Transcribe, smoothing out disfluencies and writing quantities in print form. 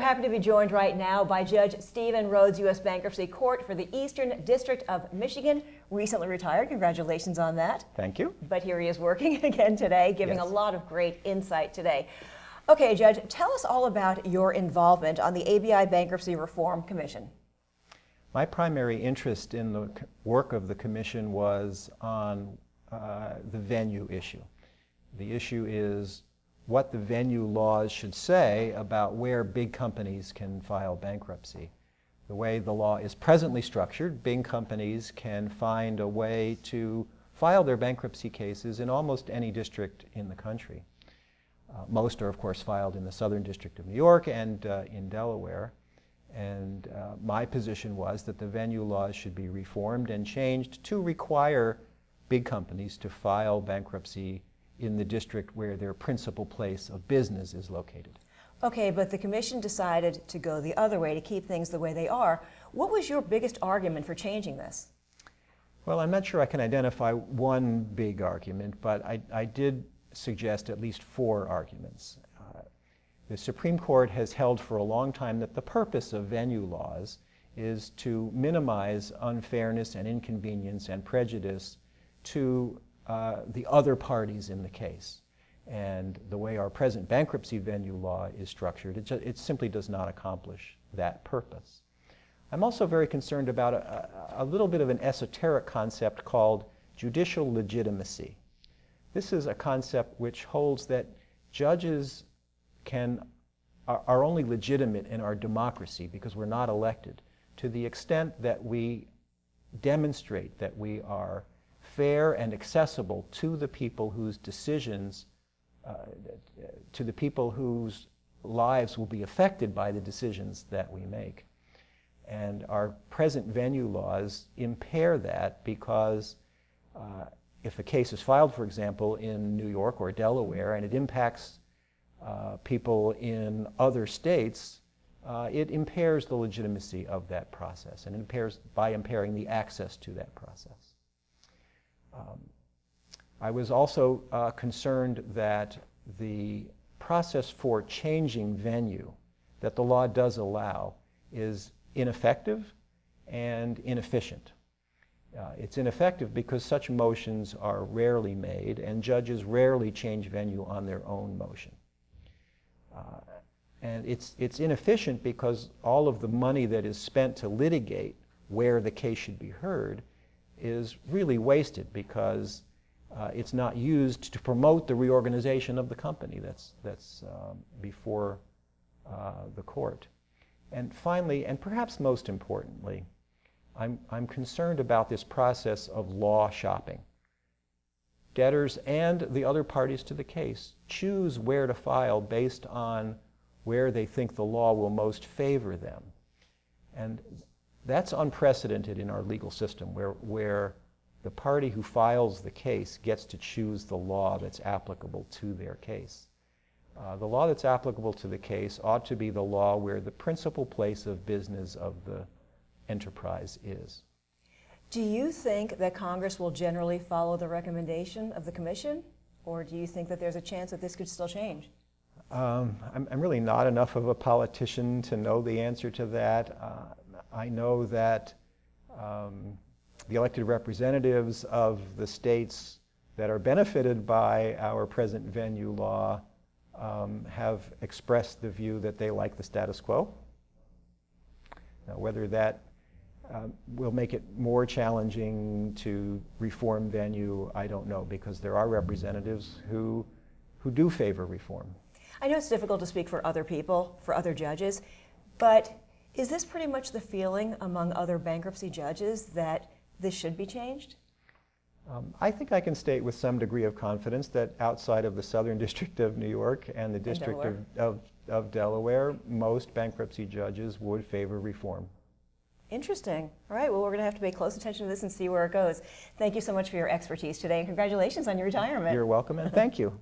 happy to be joined right now by Judge Stephen Rhodes, U.S. Bankruptcy Court for the Eastern District of Michigan. Recently retired. Congratulations on that. Thank you. But here he is working again today, giving Yes. a lot of great insight today. Okay, Judge, tell us all about your involvement on the ABI Bankruptcy Reform Commission. My primary interest in the work of the Commission was on the venue issue. The issue is what the venue laws should say about where big companies can file bankruptcy. The way the law is presently structured, big companies can find a way to file their bankruptcy cases in almost any district in the country. Most are, of course, filed in the Southern District of New York and in Delaware. And my position was that the venue laws should be reformed and changed to require big companies to file bankruptcy in the district where their principal place of business is located. Okay, but the Commission decided to go the other way, to keep things the way they are. What was your biggest argument for changing this? Well, I'm not sure I can identify one big argument, but I did suggest at least four arguments. The Supreme Court has held for a long time that the purpose of venue laws is to minimize unfairness and inconvenience and prejudice to the other parties in the case. And the way our present bankruptcy venue law is structured, it simply does not accomplish that purpose. I'm also very concerned about a little bit of an esoteric concept called judicial legitimacy. This is a concept which holds that judges are only legitimate in our democracy because we're not elected to the extent that we demonstrate that we are fair and accessible to the people whose decisions, to the people whose lives will be affected by the decisions that we make. And our present venue laws impair that because if a case is filed, for example, in New York or Delaware and it impacts people in other states, it impairs the legitimacy of that process and impairs by impairing the access to that process. I was also concerned that the process for changing venue that the law does allow is ineffective and inefficient. It's ineffective because such motions are rarely made and judges rarely change venue on their own motion. And it's inefficient because all of the money that is spent to litigate where the case should be heard is really wasted because it's not used to promote the reorganization of the company that's before the court. And finally, and perhaps most importantly, I'm concerned about this process of law shopping. Debtors and the other parties to the case choose where to file based on where they think the law will most favor them. And that's unprecedented in our legal system, where the party who files the case gets to choose the law that's applicable to their case. The law that's applicable to the case ought to be the law where the principal place of business of the enterprise is. Do you think that Congress will generally follow the recommendation of the Commission, or do you think that there's a chance that this could still change? I'm really not enough of a politician to know the answer to that. I know that the elected representatives of the states that are benefited by our present venue law have expressed the view that they like the status quo. Now, whether that will make it more challenging to reform venue, I don't know, because there are representatives who do favor reform. I know it's difficult to speak for other people, for other judges, but is this pretty much the feeling among other bankruptcy judges that this should be changed? I think I can state with some degree of confidence that outside of the Southern District of New York and the District of Delaware, most bankruptcy judges would favor reform. Interesting. All right, well, we're going to have to pay close attention to this and see where it goes. Thank you so much for your expertise today, and congratulations on your retirement. You're welcome, and thank you.